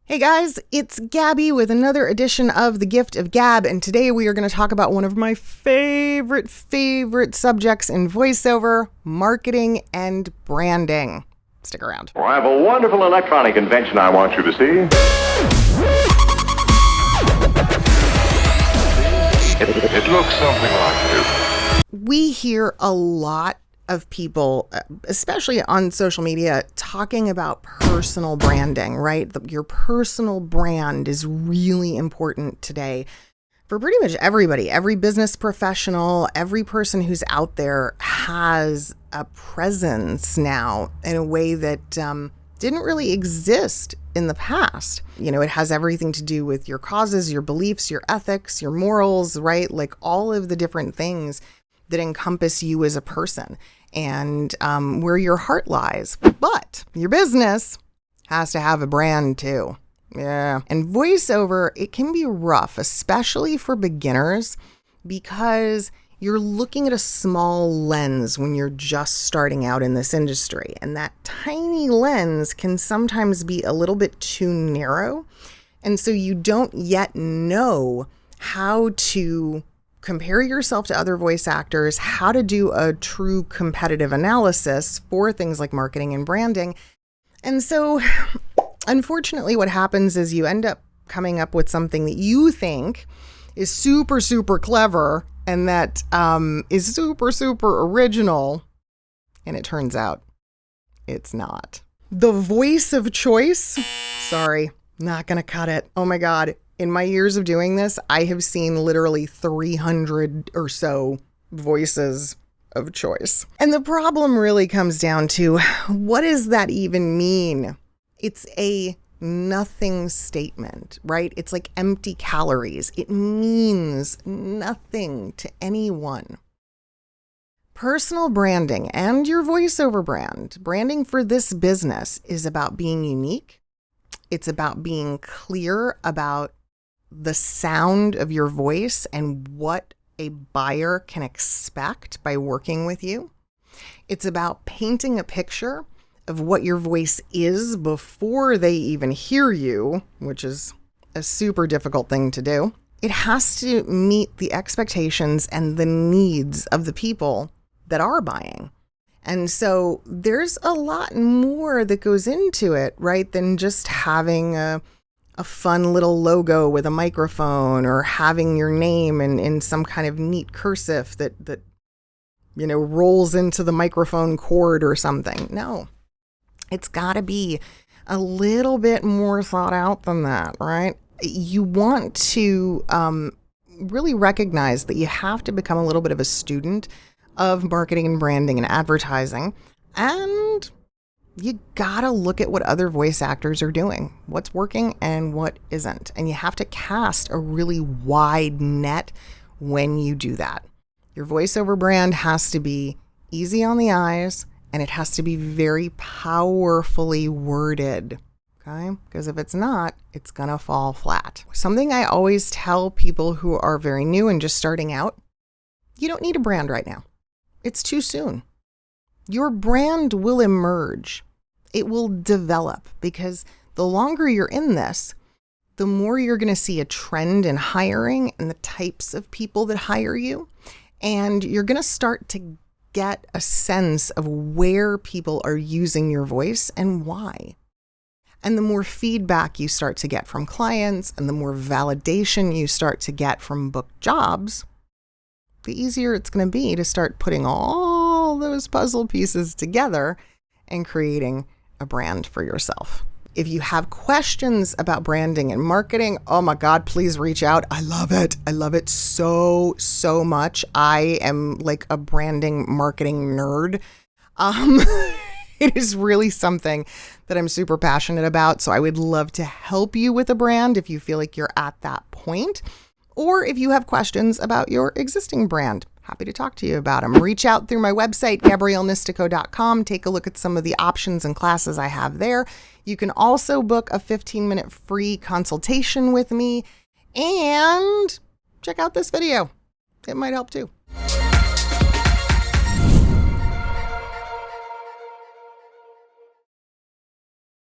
Hey guys, it's Gabby with another edition of The Gift of Gab, and today we are going to talk about one of my favorite subjects in voiceover, marketing and branding. Stick around. Well, I have a wonderful electronic invention I want you to see. It looks something like this. We hear a lot of people, especially on social media, talking about personal branding, right? Your personal brand is really important today for pretty much everybody. Every business professional, every person who's out there has a presence now in a way that didn't really exist in the past. You know, it has everything to do with your causes, your beliefs, your ethics, your morals, right? Like all of the different things that encompass you as a person and where your heart lies. But your business has to have a brand too. Yeah. And voiceover, it can be rough, especially for beginners, because you're looking at a small lens when you're just starting out in this industry. And that tiny lens can sometimes be a little bit too narrow. And so you don't yet know how to compare yourself to other voice actors, how to do a true competitive analysis for things like marketing and branding. And so, unfortunately, what happens is you end up coming up with something that you think is super clever and that is super original. And it turns out it's not. The voice of choice. Sorry, not going to cut it. Oh my God. In my years of doing this, I have seen literally 300 or so voices of choice. And the problem really comes down to, what does that even mean? It's a nothing statement, right? It's like empty calories. It means nothing to anyone. Personal branding and your voiceover branding for this business is about being unique. It's about being clear about the sound of your voice and what a buyer can expect by working with you. It's about painting a picture of what your voice is before they even hear you, which is a super difficult thing to do. It has to meet the expectations and the needs of the people that are buying. And so there's a lot more that goes into it, right, than just having a fun little logo with a microphone or having your name in some kind of neat cursive that you know rolls into the microphone cord or something. No, it's got to be a little bit more thought out than that, right? You want to really recognize that you have to become a little bit of a student of marketing and branding and advertising, and you gotta look at what other voice actors are doing, what's working and what isn't. And you have to cast a really wide net when you do that. Your voiceover brand has to be easy on the eyes, and it has to be very powerfully worded, okay? Because if it's not, it's gonna fall flat. Something I always tell people who are very new and just starting out, you don't need a brand right now. It's too soon. Your brand will emerge. It will develop, because the longer you're in this, the more you're going to see a trend in hiring and the types of people that hire you. And you're going to start to get a sense of where people are using your voice and why. And the more feedback you start to get from clients and the more validation you start to get from booked jobs, the easier it's going to be to start putting all those puzzle pieces together and creating a brand for yourself. If you have questions about branding and marketing, oh my God, please reach out. I love it. I love it so much. I am like a branding marketing nerd. It is really something that I'm super passionate about. So I would love to help you with a brand if you feel like you're at that point. Or if you have questions about your existing brand, happy to talk to you about them. Reach out through my website, GabrielleNistico.com. Take a look at some of the options and classes I have there. You can also book a 15-minute free consultation with me and check out this video. It might help too.